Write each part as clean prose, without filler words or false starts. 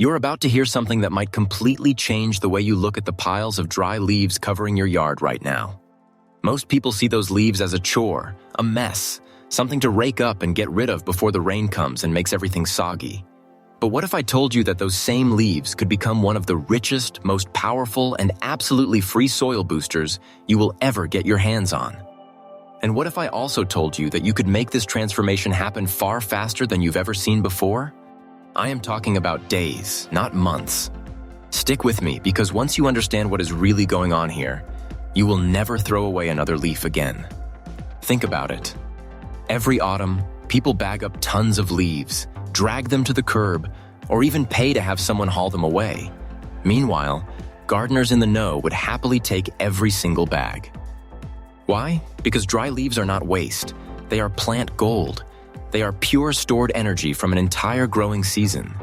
You're about to hear something that might completely change the way you look at the piles of dry leaves covering your yard right now. Most people see those leaves as a chore, a mess, something to rake up and get rid of before the rain comes and makes everything soggy. But what if I told you that those same leaves could become one of the richest, most powerful, and absolutely free soil boosters you will ever get your hands on? And what if I also told you that you could make this transformation happen far faster than you've ever seen before? I am talking about days, not months. Stick with me, because once you understand what is really going on here, you will never throw away another leaf again. Think about it. Every autumn, people bag up tons of leaves, drag them to the curb, or even pay to have someone haul them away. Meanwhile, gardeners in the know would happily take every single bag. Why? Because dry leaves are not waste. They are plant gold. They are pure stored energy from an entire growing season.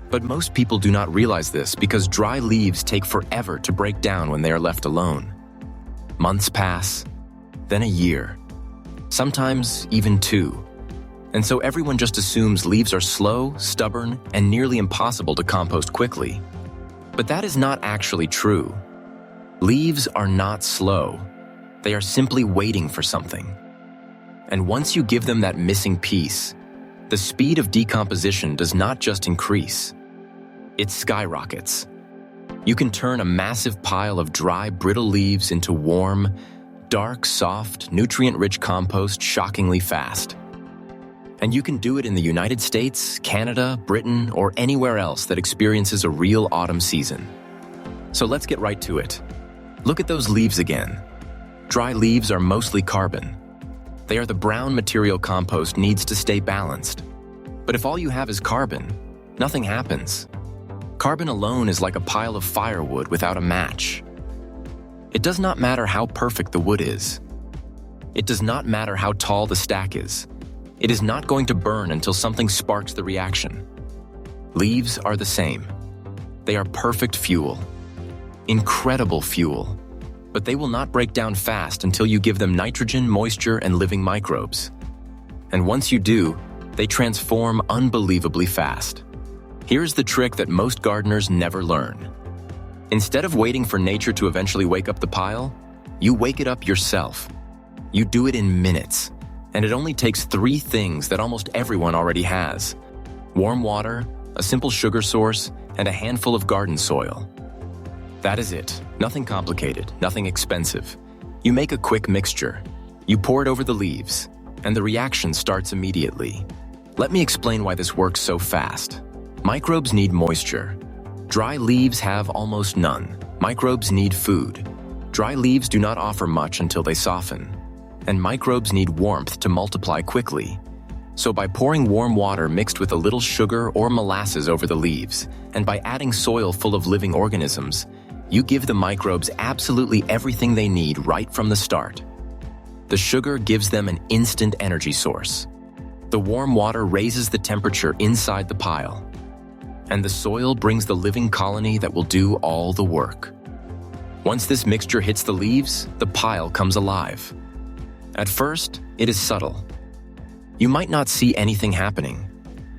But most people do not realize this because dry leaves take forever to break down when they are left alone. Months pass, then a year, sometimes even 2. And so everyone just assumes leaves are slow, stubborn, and nearly impossible to compost quickly. But that is not actually true. Leaves are not slow. They are simply waiting for something. And once you give them that missing piece, the speed of decomposition does not just increase, it skyrockets. You can turn a massive pile of dry, brittle leaves into warm, dark, soft, nutrient-rich compost shockingly fast. And you can do it in the United States, Canada, Britain, or anywhere else that experiences a real autumn season. So let's get right to it. Look at those leaves again. Dry leaves are mostly carbon. They are the brown material compost needs to stay balanced. But if all you have is carbon, nothing happens. Carbon alone is like a pile of firewood without a match. It does not matter how perfect the wood is. It does not matter how tall the stack is. It is not going to burn until something sparks the reaction. Leaves are the same. They are perfect fuel. Incredible fuel. But they will not break down fast until you give them nitrogen, moisture, and living microbes. And once you do, they transform unbelievably fast. Here's the trick that most gardeners never learn. Instead of waiting for nature to eventually wake up the pile, you wake it up yourself. You do it in minutes. And it only takes 3 things that almost everyone already has: warm water, a simple sugar source, and a handful of garden soil. That is it. Nothing complicated, nothing expensive. You make a quick mixture. You pour it over the leaves, and the reaction starts immediately. Let me explain why this works so fast. Microbes need moisture. Dry leaves have almost none. Microbes need food. Dry leaves do not offer much until they soften. And microbes need warmth to multiply quickly. So by pouring warm water mixed with a little sugar or molasses over the leaves, and by adding soil full of living organisms, you give the microbes absolutely everything they need right from the start. The sugar gives them an instant energy source. The warm water raises the temperature inside the pile. And the soil brings the living colony that will do all the work. Once this mixture hits the leaves, the pile comes alive. At first, it is subtle. You might not see anything happening,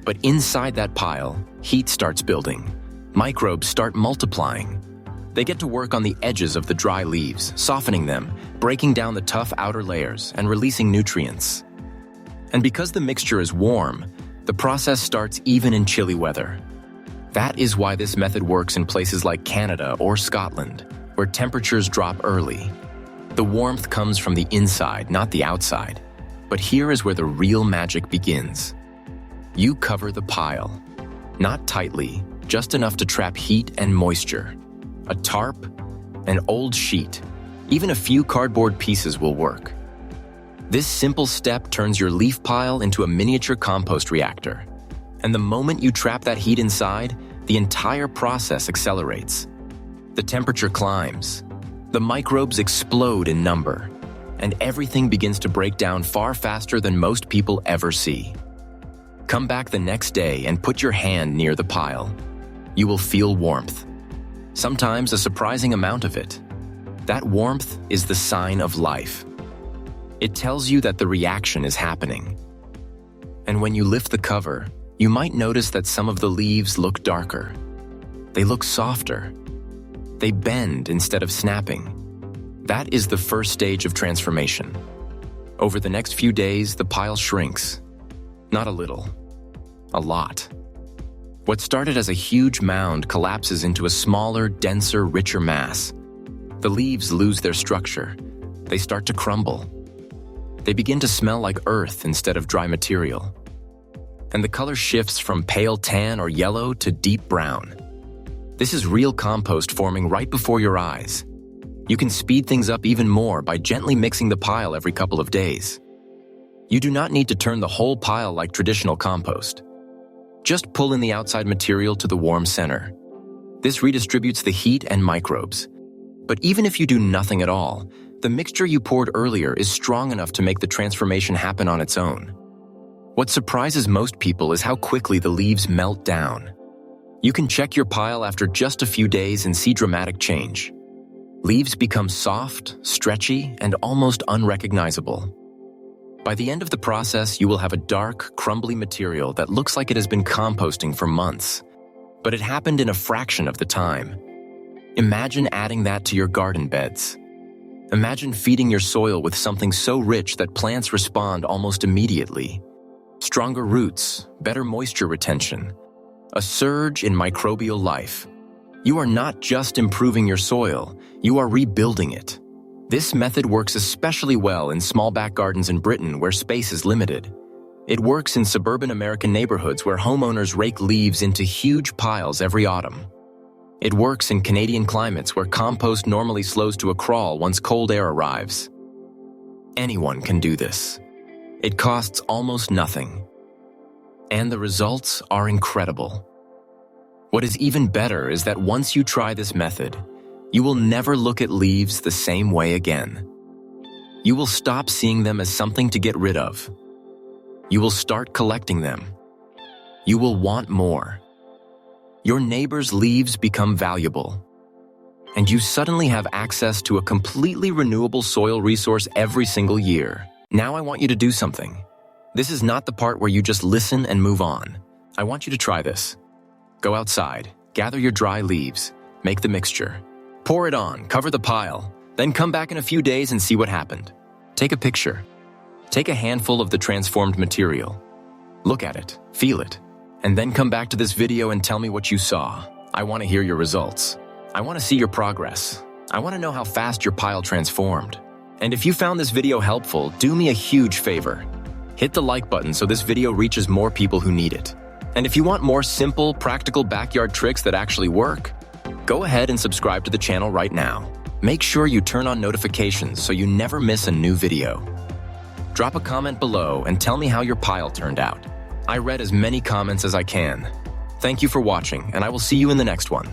but inside that pile, heat starts building. Microbes start multiplying. They get to work on the edges of the dry leaves, softening them, breaking down the tough outer layers, and releasing nutrients. And because the mixture is warm, the process starts even in chilly weather. That is why this method works in places like Canada or Scotland, where temperatures drop early. The warmth comes from the inside, not the outside. But here is where the real magic begins. You cover the pile. Not tightly, just enough to trap heat and moisture. A tarp, an old sheet, even a few cardboard pieces will work. This simple step turns your leaf pile into a miniature compost reactor. And the moment you trap that heat inside, the entire process accelerates. The temperature climbs. The microbes explode in number, and everything begins to break down far faster than most people ever see. Come back the next day and put your hand near the pile. You will feel warmth. Sometimes a surprising amount of it. That warmth is the sign of life. It tells you that the reaction is happening. And when you lift the cover, you might notice that some of the leaves look darker. They look softer. They bend instead of snapping. That is the first stage of transformation. Over the next few days, the pile shrinks. Not a little, a lot. What started as a huge mound collapses into a smaller, denser, richer mass. The leaves lose their structure. They start to crumble. They begin to smell like earth instead of dry material. And the color shifts from pale tan or yellow to deep brown. This is real compost forming right before your eyes. You can speed things up even more by gently mixing the pile every couple of days. You do not need to turn the whole pile like traditional compost. Just pull in the outside material to the warm center. This redistributes the heat and microbes. But even if you do nothing at all, the mixture you poured earlier is strong enough to make the transformation happen on its own. What surprises most people is how quickly the leaves melt down. You can check your pile after just a few days and see dramatic change. Leaves become soft, stretchy, and almost unrecognizable. By the end of the process, you will have a dark, crumbly material that looks like it has been composting for months. But it happened in a fraction of the time. Imagine adding that to your garden beds. Imagine feeding your soil with something so rich that plants respond almost immediately. Stronger roots, better moisture retention, a surge in microbial life. You are not just improving your soil, you are rebuilding it. This method works especially well in small back gardens in Britain where space is limited. It works in suburban American neighborhoods where homeowners rake leaves into huge piles every autumn. It works in Canadian climates where compost normally slows to a crawl once cold air arrives. Anyone can do this. It costs almost nothing. And the results are incredible. What is even better is that once you try this method, you will never look at leaves the same way again. You will stop seeing them as something to get rid of. You will start collecting them. You will want more. Your neighbor's leaves become valuable. And you suddenly have access to a completely renewable soil resource every single year. Now I want you to do something. This is not the part where you just listen and move on. I want you to try this. Go outside, gather your dry leaves, make the mixture. Pour it on, cover the pile, then come back in a few days and see what happened. Take a picture. Take a handful of the transformed material. Look at it, feel it, and then come back to this video and tell me what you saw. I want to hear your results. I want to see your progress. I want to know how fast your pile transformed. And if you found this video helpful, do me a huge favor. Hit the like button so this video reaches more people who need it. And if you want more simple, practical backyard tricks that actually work, go ahead and subscribe to the channel right now. Make sure you turn on notifications so you never miss a new video. Drop a comment below and tell me how your pile turned out. I read as many comments as I can. Thank you for watching, and I will see you in the next one.